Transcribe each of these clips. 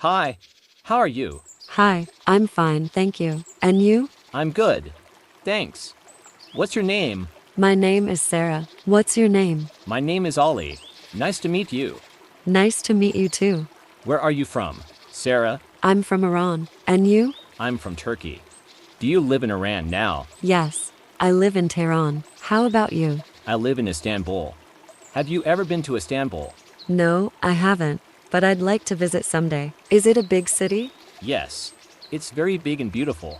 Hi, how are you? Hi, I'm fine, thank you. And you? I'm good. Thanks. What's your name? My name is Sarah. What's your name? My name is Ollie. Nice to meet you. Nice to meet you too. Where are you from? Sarah, I'm from Iran. And you? I'm from Turkey. Do you live in Iran now? Yes, I live in Tehran. How about you? I live in Istanbul. Have you ever been to Istanbul? No, I haven't, but I'd like to visit someday. Is it a big city? Yes. It's very big and beautiful.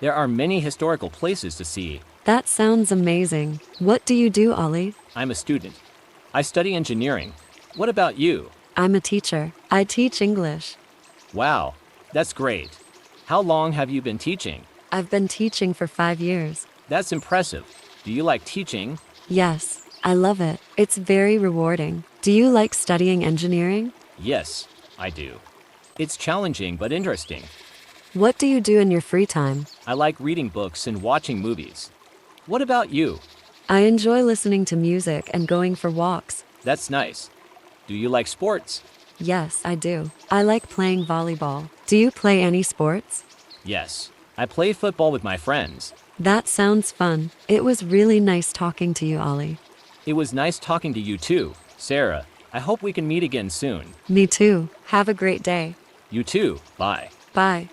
There are many historical places to see. That sounds amazing. What do you do, Ollie? I'm a student. I study engineering. What about you? I'm a teacher. I teach English. Wow, that's great. How long have you been teaching? I've been teaching for 5 years. That's impressive. Do you like teaching? Yes, I love it. It's very rewarding. Do you like studying engineering? Yes, I do. It's challenging but interesting. What do you do in your free time? I like reading books and watching movies. What about you? I enjoy listening to music and going for walks. That's nice. Do you like sports? Yes, I do. I like playing volleyball. Do you play any sports? Yes. I play football with my friends. That sounds fun. It was really nice talking to you, Ollie. It was nice talking to you too, Sarah. I hope we can meet again soon. Me too. Have a great day. You too. Bye. Bye.